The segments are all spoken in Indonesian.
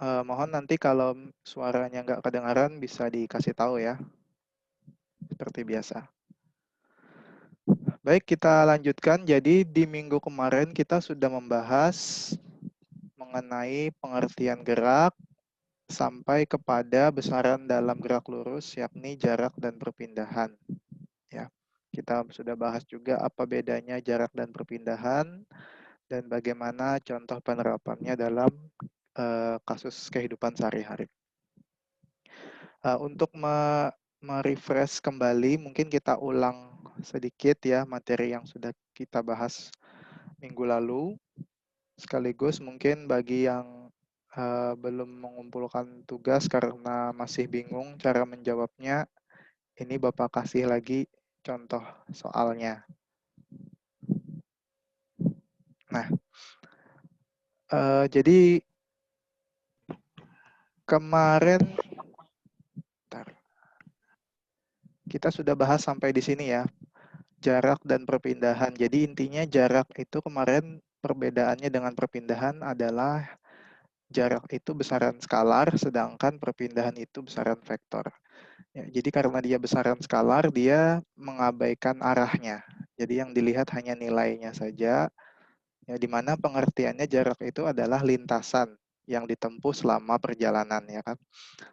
Mohon nanti kalau suaranya nggak kedengaran bisa dikasih tahu ya, seperti biasa. Baik, kita lanjutkan. Jadi di minggu kemarin kita sudah membahas mengenai pengertian gerak sampai kepada besaran dalam gerak lurus, yakni jarak dan perpindahan. Ya, kita sudah bahas juga apa bedanya jarak dan perpindahan dan bagaimana contoh penerapannya dalam kasus kehidupan sehari-hari. Untuk merefresh kembali, mungkin kita ulang sedikit ya materi yang sudah kita bahas minggu lalu. Sekaligus mungkin bagi yang belum mengumpulkan tugas karena masih bingung cara menjawabnya, ini Bapak kasih lagi contoh soalnya. Nah, jadi kemarin kita sudah bahas sampai di sini ya, jarak dan perpindahan. Jadi intinya jarak itu kemarin perbedaannya dengan perpindahan adalah jarak itu besaran skalar, sedangkan perpindahan itu besaran vektor. Ya, jadi karena dia besaran skalar, dia mengabaikan arahnya. Jadi yang dilihat hanya nilainya saja, ya, di mana pengertiannya jarak itu adalah lintasan yang ditempuh selama perjalanan, ya kan.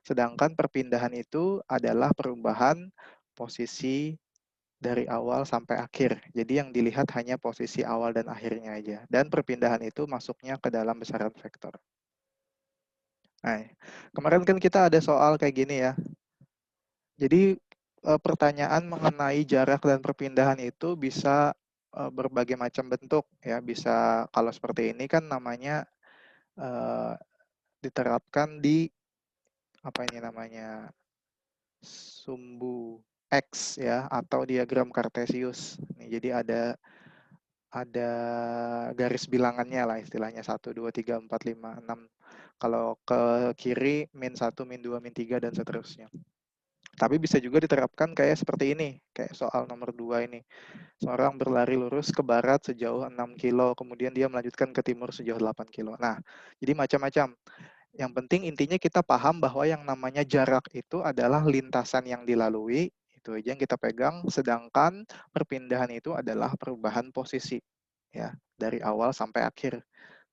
Sedangkan perpindahan itu adalah perubahan posisi dari awal sampai akhir. Jadi yang dilihat hanya posisi awal dan akhirnya aja. Dan perpindahan itu masuknya ke dalam besaran vektor. Nah, kemarin kan kita ada soal kayak gini ya. Jadi pertanyaan mengenai jarak dan perpindahan itu bisa berbagai macam bentuk ya. Bisa kalau seperti ini kan namanya diterapkan di apa ini namanya sumbu X ya atau diagram Kartesius. Jadi ada garis bilangannya lah istilahnya 1, 2, 3, 4, 5, 6. Kalau ke kiri min 1, min 2, min 3 dan seterusnya. Tapi bisa juga diterapkan kayak seperti ini, kayak soal nomor 2 ini. Seorang berlari lurus ke barat sejauh 6 kilo, kemudian dia melanjutkan ke timur sejauh 8 kilo. Nah, jadi macam-macam. Yang penting intinya kita paham bahwa yang namanya jarak itu adalah lintasan yang dilalui, itu aja yang kita pegang, sedangkan perpindahan itu adalah perubahan posisi ya, dari awal sampai akhir.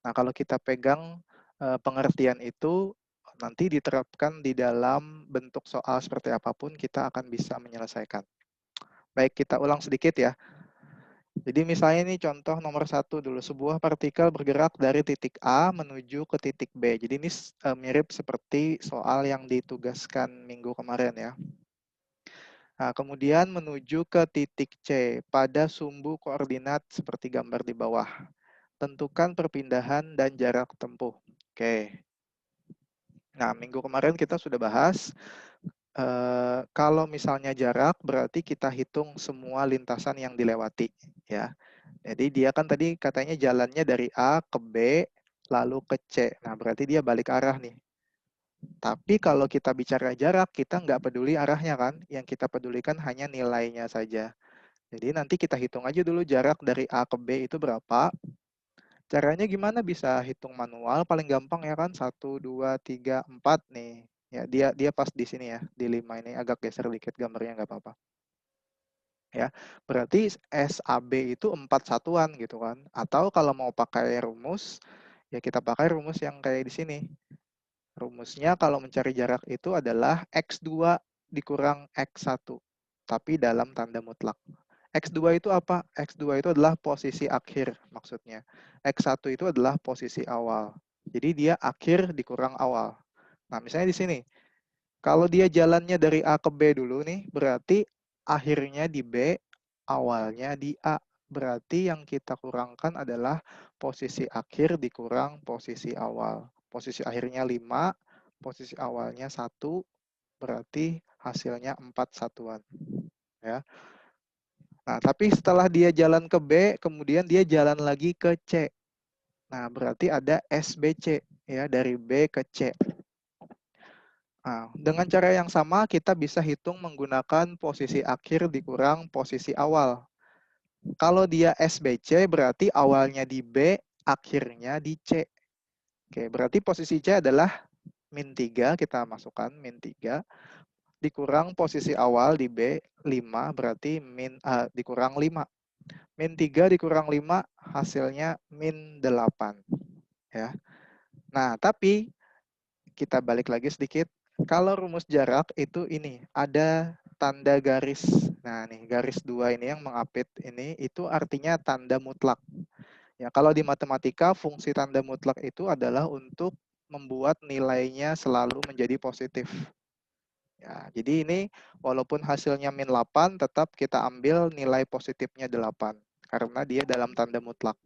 Nah, kalau kita pegang pengertian itu nanti diterapkan di dalam bentuk soal seperti apapun, kita akan bisa menyelesaikan. Baik, kita ulang sedikit ya. Jadi misalnya ini contoh nomor 1 dulu, sebuah partikel bergerak dari titik A menuju ke titik B. Jadi ini mirip seperti soal yang ditugaskan minggu kemarin ya. Nah, kemudian menuju ke titik C pada sumbu koordinat seperti gambar di bawah. Tentukan perpindahan dan jarak tempuh. Oke. Nah, minggu kemarin kita sudah bahas kalau misalnya jarak berarti kita hitung semua lintasan yang dilewati ya. Jadi dia kan tadi katanya jalannya dari A ke B lalu ke C. Nah, berarti dia balik arah nih. Tapi kalau kita bicara jarak, kita nggak peduli arahnya kan. Yang kita pedulikan hanya nilainya saja. Jadi nanti kita hitung aja dulu jarak dari A ke B itu berapa. Caranya gimana? Bisa hitung manual, paling gampang ya kan, 1, 2, 3, 4 nih. Ya, dia pas di sini ya, di 5 ini agak geser dikit gambarnya nggak apa-apa. Ya, berarti SAB itu 4 satuan gitu kan. Atau kalau mau pakai rumus, ya kita pakai rumus yang kayak di sini. Rumusnya kalau mencari jarak itu adalah X2 dikurang X1, tapi dalam tanda mutlak. X2 itu apa? X2 itu adalah posisi akhir maksudnya. X1 itu adalah posisi awal. Jadi dia akhir dikurang awal. Nah, misalnya di sini. Kalau dia jalannya dari A ke B dulu nih, berarti akhirnya di B, awalnya di A. Berarti yang kita kurangkan adalah posisi akhir dikurang posisi awal. Posisi akhirnya 5, posisi awalnya 1, berarti hasilnya 4 satuan. Ya. Nah, tapi setelah dia jalan ke B, kemudian dia jalan lagi ke C. Nah, berarti ada SBC ya dari B ke C. Nah, dengan cara yang sama kita bisa hitung menggunakan posisi akhir dikurang posisi awal. Kalau dia SBC berarti awalnya di B, akhirnya di C. Oke, berarti posisi C adalah min 3 kita masukkan min 3 dikurang posisi awal di B 5 berarti dikurang 5. Min 3 dikurang 5 hasilnya min 8 ya. Nah, tapi kita balik lagi sedikit. Kalau rumus jarak itu ini ada tanda garis. Nah, nih garis 2 ini yang mengapit ini itu artinya tanda mutlak. Ya, kalau di matematika fungsi tanda mutlak itu adalah untuk membuat nilainya selalu menjadi positif. Ya, jadi ini walaupun hasilnya min 8 tetap kita ambil nilai positifnya 8 karena dia dalam tanda mutlak.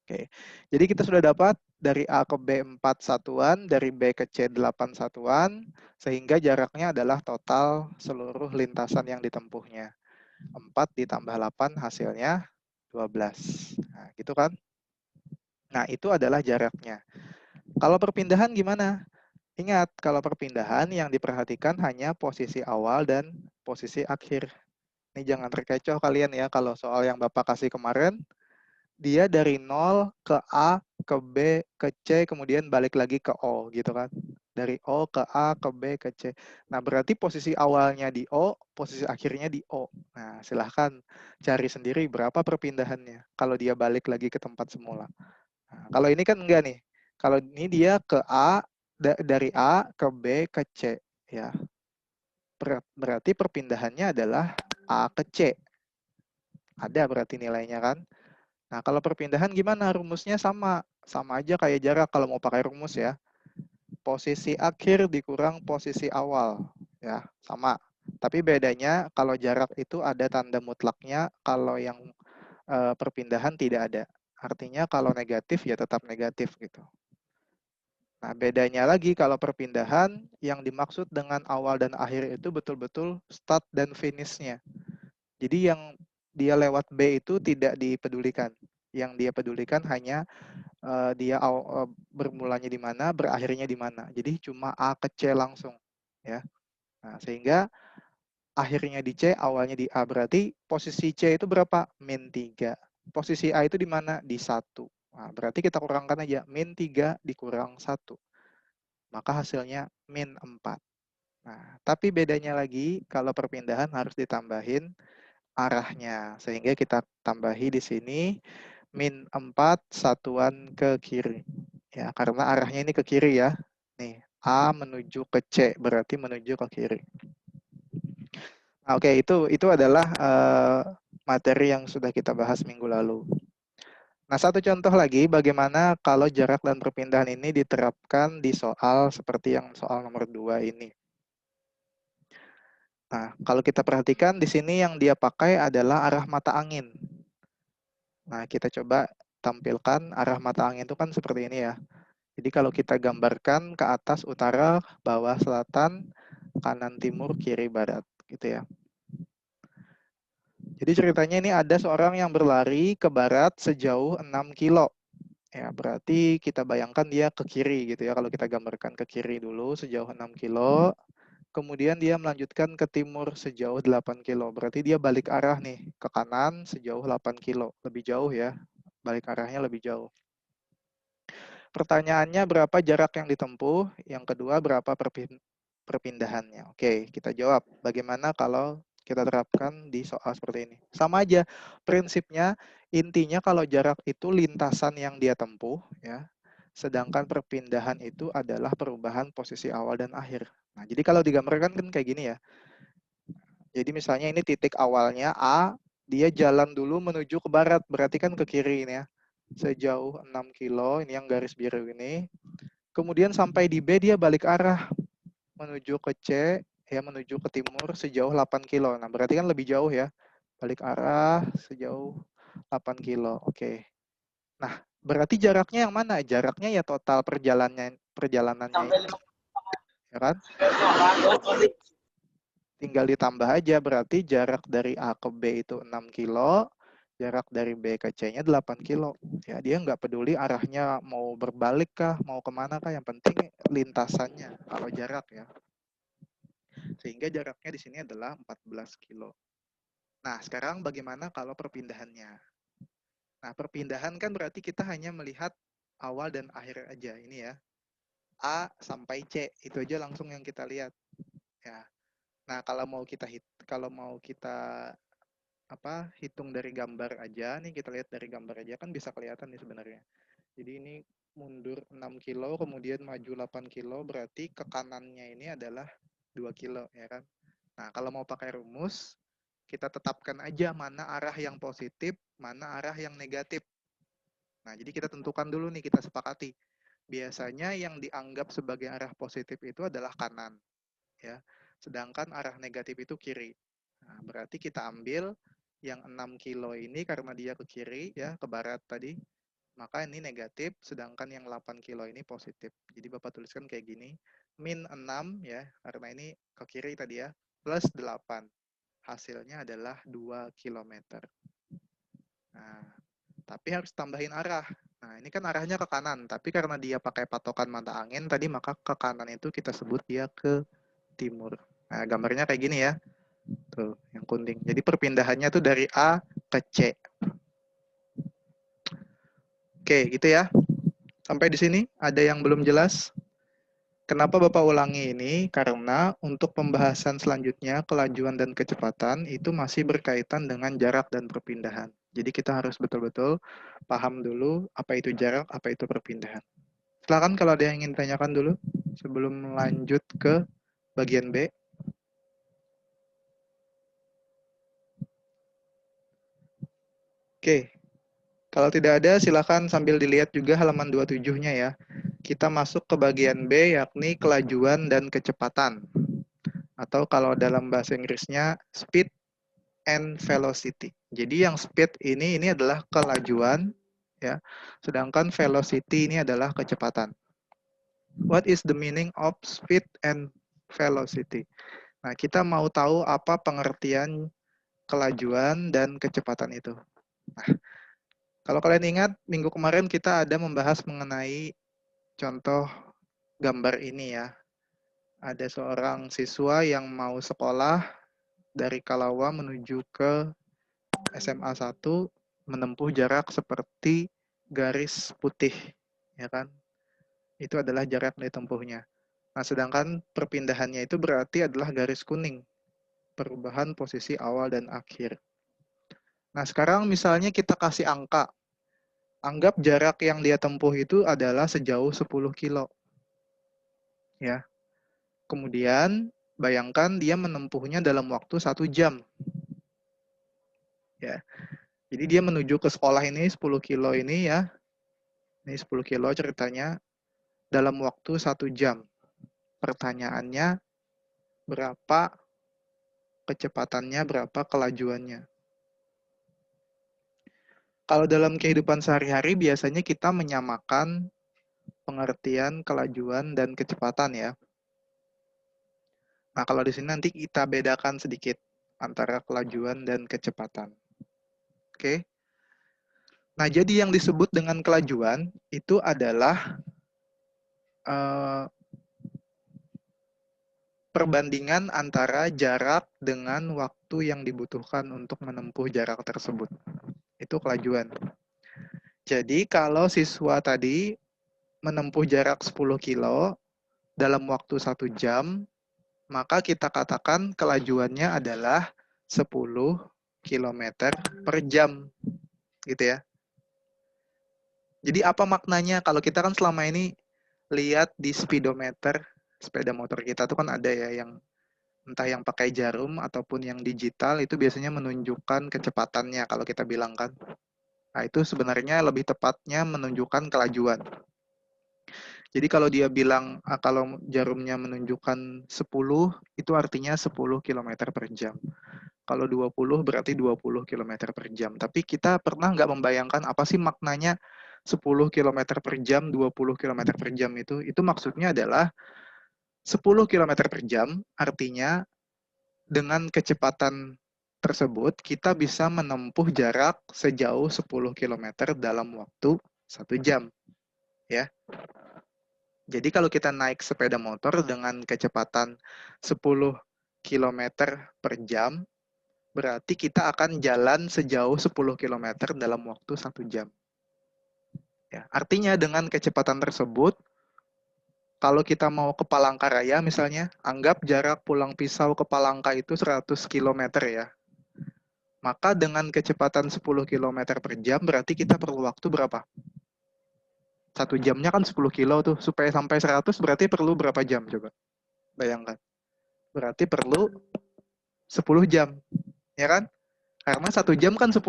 Oke. Jadi kita sudah dapat dari A ke B 4 satuan, dari B ke C 8 satuan, sehingga jaraknya adalah total seluruh lintasan yang ditempuhnya. 4 ditambah 8 hasilnya 12. Nah, gitu kan? Nah, itu adalah jaraknya. Kalau perpindahan gimana? Ingat, kalau perpindahan yang diperhatikan hanya posisi awal dan posisi akhir. Ini jangan terkecoh kalian ya, kalau soal yang Bapak kasih kemarin, dia dari 0 ke A, ke B, ke C, kemudian balik lagi ke O, gitu kan. Dari O ke A, ke B, ke C. Nah, berarti posisi awalnya di O, posisi akhirnya di O. Nah, silahkan cari sendiri berapa perpindahannya kalau dia balik lagi ke tempat semula. Nah, kalau ini kan enggak nih. Kalau ini dia ke A, dari A ke B ke C. Ya, berarti perpindahannya adalah A ke C. Ada berarti nilainya kan. Nah, kalau perpindahan gimana? Rumusnya sama. Sama aja kayak jarak kalau mau pakai rumus ya. Posisi akhir dikurang posisi awal. Ya, sama. Tapi bedanya kalau jarak itu ada tanda mutlaknya, kalau yang perpindahan tidak ada. Artinya kalau negatif ya tetap negatif gitu. Nah, bedanya lagi kalau perpindahan yang dimaksud dengan awal dan akhir itu betul-betul start dan finish-nya. Jadi yang dia lewat B itu tidak dipedulikan. Yang dia pedulikan hanya dia bermulanya di mana, berakhirnya di mana. Jadi cuma A ke C langsung, ya. Nah, sehingga akhirnya di C, awalnya di A. Berarti posisi C itu berapa? Min 3. Posisi A itu di mana? Di 1. Nah, berarti kita kurangkan aja. Min 3 dikurang 1. Maka hasilnya min 4. Nah, tapi bedanya lagi kalau perpindahan harus ditambahin arahnya. Sehingga kita tambahi di sini min 4 satuan ke kiri. Ya, karena arahnya ini ke kiri ya. Nih, A menuju ke C, berarti menuju ke kiri. Nah, oke, itu adalah materi yang sudah kita bahas minggu lalu. Nah, satu contoh lagi bagaimana kalau jarak dan perpindahan ini diterapkan di soal seperti yang soal nomor 2 ini. Nah, kalau kita perhatikan di sini yang dia pakai adalah arah mata angin. Nah, kita coba tampilkan arah mata angin itu kan seperti ini ya. Jadi kalau kita gambarkan ke atas utara, bawah selatan, kanan timur, kiri barat gitu ya. Jadi ceritanya ini ada seorang yang berlari ke barat sejauh 6 kilo. Ya, berarti kita bayangkan dia ke kiri gitu ya. Kalau kita gambarkan ke kiri dulu sejauh 6 kilo. Kemudian dia melanjutkan ke timur sejauh 8 kilo. Berarti dia balik arah nih ke kanan sejauh 8 kilo. Lebih jauh ya. Balik arahnya lebih jauh. Pertanyaannya berapa jarak yang ditempuh? Yang kedua berapa perpindahannya? Oke, kita jawab. Bagaimana kalau kita terapkan di soal seperti ini? Sama aja. Prinsipnya intinya kalau jarak itu lintasan yang dia tempuh ya. Sedangkan perpindahan itu adalah perubahan posisi awal dan akhir. Nah, jadi kalau digambarkan kan kayak gini ya. Jadi misalnya ini titik awalnya A, dia jalan dulu menuju ke barat, berarti kan ke kiri ini ya. Sejauh 6 kilo, ini yang garis biru ini. Kemudian sampai di B dia balik arah menuju ke C, ya menuju ke timur sejauh 8 kilo. Nah, berarti kan lebih jauh ya. Balik arah sejauh 8 kilo. Oke. Nah, berarti jaraknya yang mana? Jaraknya ya total perjalanannya ini. Ya kan? Tinggal ditambah aja, berarti jarak dari A ke B itu 6 kilo, jarak dari B ke C-nya 8 kilo. Ya, dia nggak peduli arahnya mau berbalik kah, mau kemana kah, yang penting lintasannya, kalau jarak ya. Sehingga jaraknya di sini adalah 14 kilo. Nah, sekarang bagaimana kalau perpindahannya? Nah, perpindahan kan berarti kita hanya melihat awal dan akhir aja ini ya. A sampai C, itu aja langsung yang kita lihat ya. Nah, kalau mau kita hitung dari gambar aja nih, kita lihat dari gambar aja kan bisa kelihatan nih sebenarnya. Jadi ini mundur 6 kilo, kemudian maju 8 kilo, berarti ke kanannya ini adalah 2 kilo ya kan. Nah, kalau mau pakai rumus, kita tetapkan aja mana arah yang positif, mana arah yang negatif. Nah, jadi kita tentukan dulu nih, kita sepakati. Biasanya yang dianggap sebagai arah positif itu adalah kanan, ya. Sedangkan arah negatif itu kiri. Nah, berarti kita ambil yang 6 kilo ini karena dia ke kiri, ya, ke barat tadi, maka ini negatif, sedangkan yang 8 kilo ini positif. Jadi Bapak tuliskan kayak gini, min 6, ya, karena ini ke kiri tadi ya, plus 8. Hasilnya adalah 2 kilometer. Nah, tapi harus tambahin arah. Nah, ini kan arahnya ke kanan, tapi karena dia pakai patokan mata angin tadi, maka ke kanan itu kita sebut dia ke timur. Nah, gambarnya kayak gini ya. Tuh, yang kuning. Jadi perpindahannya tuh dari A ke C. Oke, gitu ya. Sampai di sini ada yang belum jelas? Kenapa Bapak ulangi ini? Karena untuk pembahasan selanjutnya, kelajuan dan kecepatan itu masih berkaitan dengan jarak dan perpindahan. Jadi kita harus betul-betul paham dulu apa itu jarak, apa itu perpindahan. Silakan kalau ada yang ingin ditanyakan dulu sebelum lanjut ke bagian B. Oke, kalau tidak ada silakan sambil dilihat juga halaman 27-nya ya. Kita masuk ke bagian B yakni kelajuan dan kecepatan. Atau kalau dalam bahasa Inggrisnya speed and velocity. Jadi yang speed ini adalah kelajuan ya. Sedangkan velocity ini adalah kecepatan. What is the meaning of speed and velocity? Nah, kita mau tahu apa pengertian kelajuan dan kecepatan itu. Nah, kalau kalian ingat, minggu kemarin kita ada membahas mengenai contoh gambar ini ya. Ada seorang siswa yang mau sekolah dari Kalawa menuju ke SMA 1 menempuh jarak seperti garis putih, ya kan? Itu adalah jarak ditempuhnya. Nah, sedangkan perpindahannya itu berarti adalah garis kuning, perubahan posisi awal dan akhir. Nah, sekarang misalnya kita kasih angka. Anggap jarak yang dia tempuh itu adalah sejauh 10 kilo. Ya. Kemudian, bayangkan dia menempuhnya dalam waktu 1 jam. Ya. Jadi dia menuju ke sekolah ini 10 kilo ini ya. Ini 10 kilo ceritanya dalam waktu 1 jam. Pertanyaannya, berapa kecepatannya, berapa kelajuannya? Kalau dalam kehidupan sehari-hari biasanya kita menyamakan pengertian kelajuan dan kecepatan ya. Nah, kalau di sini nanti kita bedakan sedikit antara kelajuan dan kecepatan. Oke. Nah, jadi yang disebut dengan kelajuan itu adalah perbandingan antara jarak dengan waktu yang dibutuhkan untuk menempuh jarak tersebut. Itu kelajuan. Jadi kalau siswa tadi menempuh jarak 10 kilo dalam waktu 1 jam, maka kita katakan kelajuannya adalah 10 km per jam. Gitu ya. Jadi apa maknanya kalau kita kan selama ini lihat di speedometer, sepeda motor kita tuh kan ada ya yang entah yang pakai jarum ataupun yang digital itu biasanya menunjukkan kecepatannya kalau kita bilang kan. Nah, itu sebenarnya lebih tepatnya menunjukkan kelajuan. Jadi kalau dia bilang kalau jarumnya menunjukkan 10, itu artinya 10 km per jam. Kalau 20 berarti 20 km per jam. Tapi kita pernah nggak membayangkan apa sih maknanya 10 km per jam, 20 km per jam itu? Itu maksudnya adalah 10 km per jam artinya dengan kecepatan tersebut kita bisa menempuh jarak sejauh 10 km dalam waktu 1 jam. Ya. Jadi kalau kita naik sepeda motor dengan kecepatan 10 km per jam, berarti kita akan jalan sejauh 10 km dalam waktu 1 jam. Ya, artinya dengan kecepatan tersebut, Kalau kita mau ke Palangkaraya misalnya, anggap jarak Pulang Pisau ke Palangka itu 100 km ya. Maka dengan kecepatan 10 km per jam berarti kita perlu waktu berapa? 1 jamnya kan 10 kilo tuh. Supaya sampai 100 berarti perlu berapa jam coba? Bayangkan. Berarti perlu 10 jam. Ya kan? Karena 1 jam kan 10.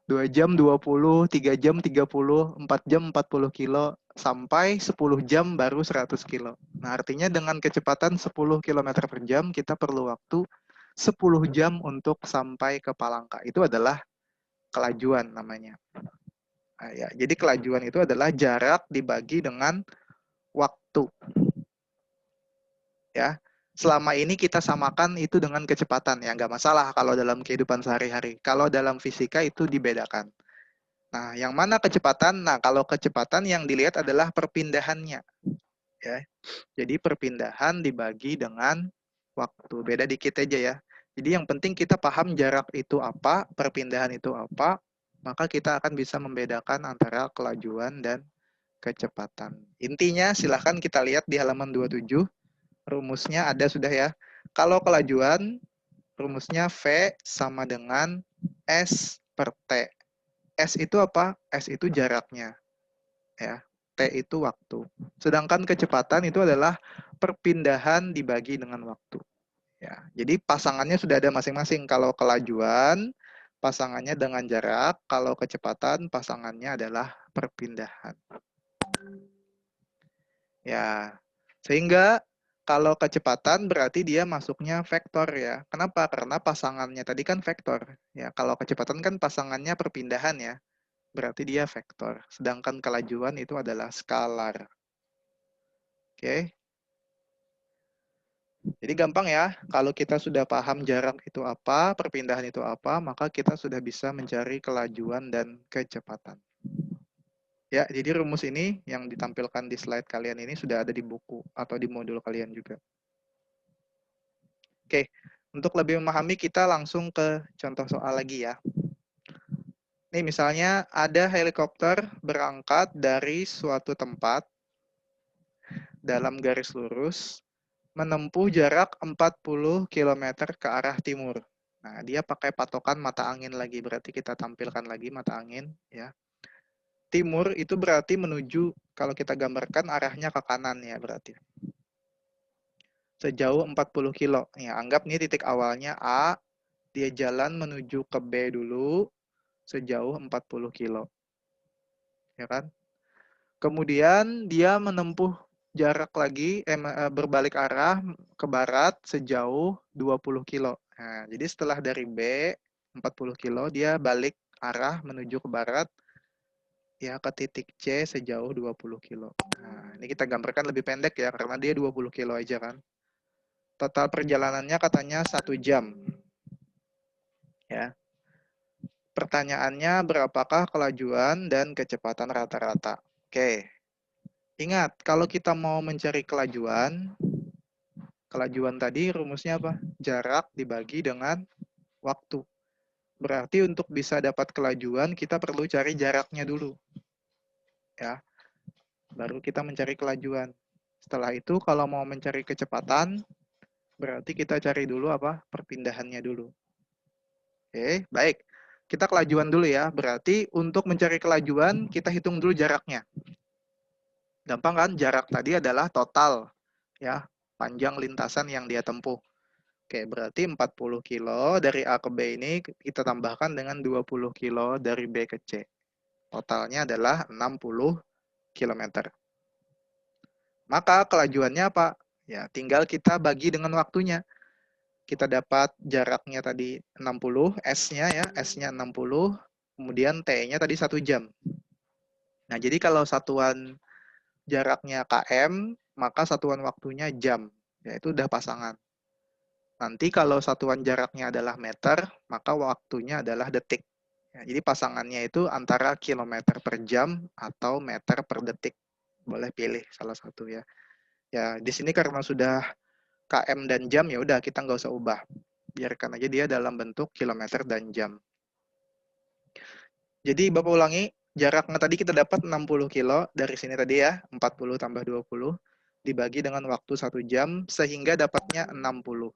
2 jam 20, 3 jam 30, 4 jam 40 kilo, sampai 10 jam baru 100 kilo. Nah, artinya dengan kecepatan 10 km per jam, kita perlu waktu 10 jam untuk sampai ke Palangka. Itu adalah kelajuan namanya. Nah, ya, jadi kelajuan itu adalah jarak dibagi dengan waktu. Ya, selama ini kita samakan itu dengan kecepatan, ya nggak masalah kalau dalam kehidupan sehari-hari. Kalau dalam fisika itu dibedakan. Nah, yang mana kecepatan? Nah, kalau kecepatan yang dilihat adalah perpindahannya. Ya. Jadi perpindahan dibagi dengan waktu. Beda dikit aja ya. Jadi yang penting kita paham jarak itu apa, perpindahan itu apa, maka kita akan bisa membedakan antara kelajuan dan kecepatan. Intinya silahkan kita lihat di halaman 27. Rumusnya ada sudah ya. Kalau kelajuan, rumusnya V sama dengan S per T. S itu apa? S itu jaraknya. Ya. T itu waktu. Sedangkan kecepatan itu adalah perpindahan dibagi dengan waktu. Ya. Jadi pasangannya sudah ada masing-masing. Kalau kelajuan, pasangannya dengan jarak. Kalau kecepatan, pasangannya adalah perpindahan. Ya. Sehingga kalau kecepatan berarti dia masuknya vektor ya. Kenapa? Karena pasangannya tadi kan vektor. Ya, kalau kecepatan kan pasangannya perpindahan ya. Berarti dia vektor. Sedangkan kelajuan itu adalah skalar. Oke. Jadi gampang ya, kalau kita sudah paham jarak itu apa, perpindahan itu apa, maka kita sudah bisa mencari kelajuan dan kecepatan. Ya, jadi rumus ini yang ditampilkan di slide kalian ini sudah ada di buku atau di modul kalian juga. Oke, untuk lebih memahami kita langsung ke contoh soal lagi ya. Nih misalnya ada helikopter berangkat dari suatu tempat dalam garis lurus menempuh jarak 40 km ke arah timur. Nah, dia pakai patokan mata angin lagi, berarti kita tampilkan lagi mata angin ya. Timur itu berarti menuju, kalau kita gambarkan arahnya ke kanan ya berarti. Sejauh 40 kilo. Ya, anggap nih titik awalnya A, dia jalan menuju ke B dulu sejauh 40 kilo. Ya kan? Kemudian dia menempuh jarak lagi, berbalik arah ke barat sejauh 20 kilo. Nah, jadi setelah dari B 40 kilo, dia balik arah menuju ke barat ya ke titik C sejauh 20 kilo. Nah, ini kita gambarkan lebih pendek ya, karena dia 20 kilo aja kan. Total perjalanannya katanya 1 jam. Ya. Pertanyaannya, berapakah kelajuan dan kecepatan rata-rata? Oke. Ingat, kalau kita mau mencari kelajuan tadi rumusnya apa? Jarak dibagi dengan waktu. Berarti untuk bisa dapat kelajuan, kita perlu cari jaraknya dulu. Ya. Baru kita mencari kelajuan. Setelah itu, kalau mau mencari kecepatan, berarti kita cari dulu apa? Perpindahannya dulu. Oke, baik. Kita kelajuan dulu ya. Berarti untuk mencari kelajuan, kita hitung dulu jaraknya. Gampang kan? Jarak tadi adalah total. Ya, panjang lintasan yang dia tempuh. Oke, berarti 40 kilo dari A ke B ini kita tambahkan dengan 20 kilo dari B ke C. Totalnya adalah 60 km. Maka kelajuannya apa? Ya, tinggal kita bagi dengan waktunya. Kita dapat jaraknya tadi 60, S-nya ya, S-nya 60, kemudian T-nya tadi 1 jam. Nah, jadi kalau satuan jaraknya km, maka satuan waktunya jam. Ya, itu udah pasangan. Nanti kalau satuan jaraknya adalah meter, maka waktunya adalah detik. Ya, jadi pasangannya itu antara kilometer per jam atau meter per detik. Boleh pilih salah satu ya. Ya, di sini karena sudah km dan jam, ya udah kita nggak usah ubah. Biarkan aja dia dalam bentuk kilometer dan jam. Jadi Bapak ulangi, jaraknya tadi kita dapat 60 kilo dari sini tadi ya, 40 tambah 20. dibagi dengan waktu 1 jam sehingga dapatnya 60.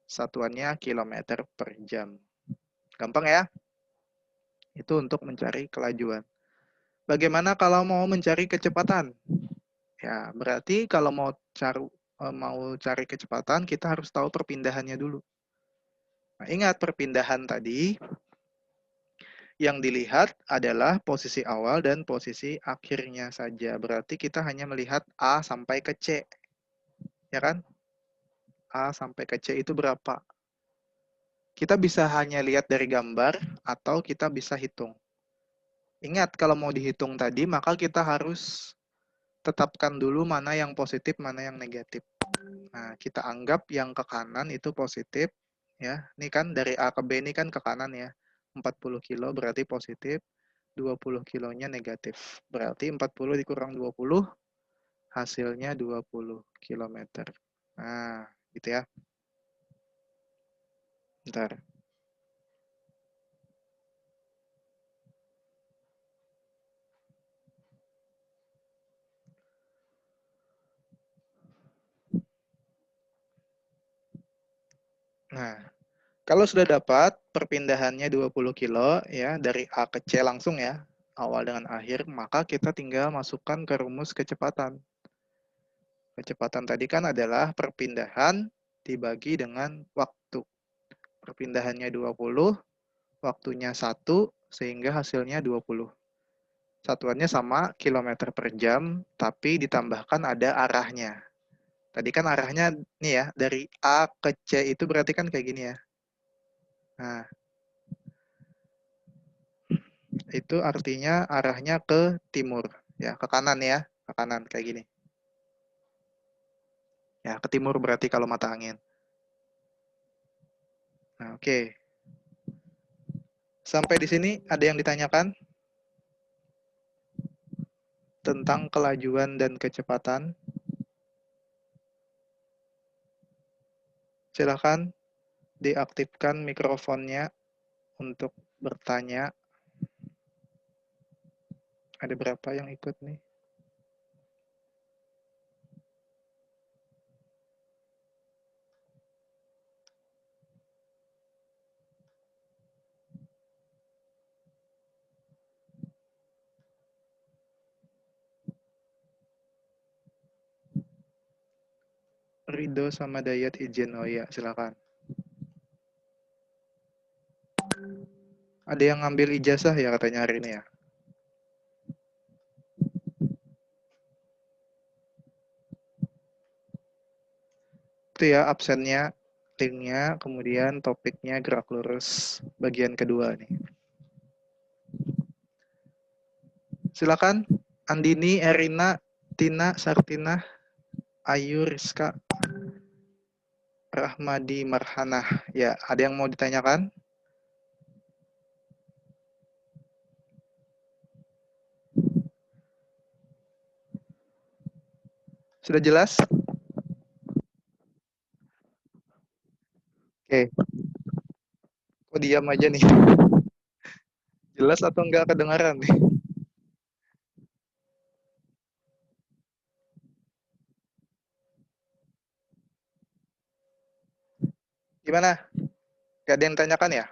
Satuannya kilometer per jam. Gampang ya? Itu untuk mencari kelajuan. Bagaimana kalau mau mencari kecepatan? Ya, berarti kalau mau cari kecepatan, kita harus tahu perpindahannya dulu. Nah, ingat perpindahan tadi, yang dilihat adalah posisi awal dan posisi akhirnya saja. Berarti kita hanya melihat A sampai ke C. Ya kan? A sampai ke C itu berapa? Kita bisa hanya lihat dari gambar atau kita bisa hitung. Ingat, kalau mau dihitung tadi, maka kita harus tetapkan dulu mana yang positif, mana yang negatif. Nah, kita anggap yang ke kanan itu positif. Ya, ini kan dari A ke B ini kan ke kanan ya. 40 kilo berarti positif, 20 kilonya negatif. Berarti 40 dikurang 20, hasilnya 20 kilometer. Nah, gitu ya. Bentar. Nah, kalau sudah dapat perpindahannya 20 kilo ya dari A ke C langsung ya, awal dengan akhir, maka kita tinggal masukkan ke rumus kecepatan. Kecepatan tadi kan adalah perpindahan dibagi dengan waktu. Perpindahannya 20, waktunya 1, sehingga hasilnya 20. Satuannya sama kilometer per jam, tapi ditambahkan ada arahnya. Tadi kan arahnya nih ya, dari A ke C itu berarti kan kayak gini ya. Nah, itu artinya arahnya ke timur. Ya, ke kanan ya. Ke kanan, kayak gini. Ya, ke timur berarti kalau mata angin. Nah, oke. Sampai di sini ada yang ditanyakan tentang kelajuan dan kecepatan? Silakan diaktifkan mikrofonnya untuk bertanya. Ada berapa yang ikut nih? Rido sama Dayat izin. Oh iya, silakan. Ada yang ngambil ijazah ya katanya hari ini ya? Itu ya absennya, linknya, kemudian topiknya gerak lurus bagian kedua nih. Silakan Andini, Erina, Tina, Sartina, Ayu, Rizka, Rahmadi, Marhanah. Ya, ada yang mau ditanyakan? Sudah jelas? Oke, kok diam aja nih? Jelas atau enggak kedengaran nih? Gimana? Gak ada yang tanyakan ya?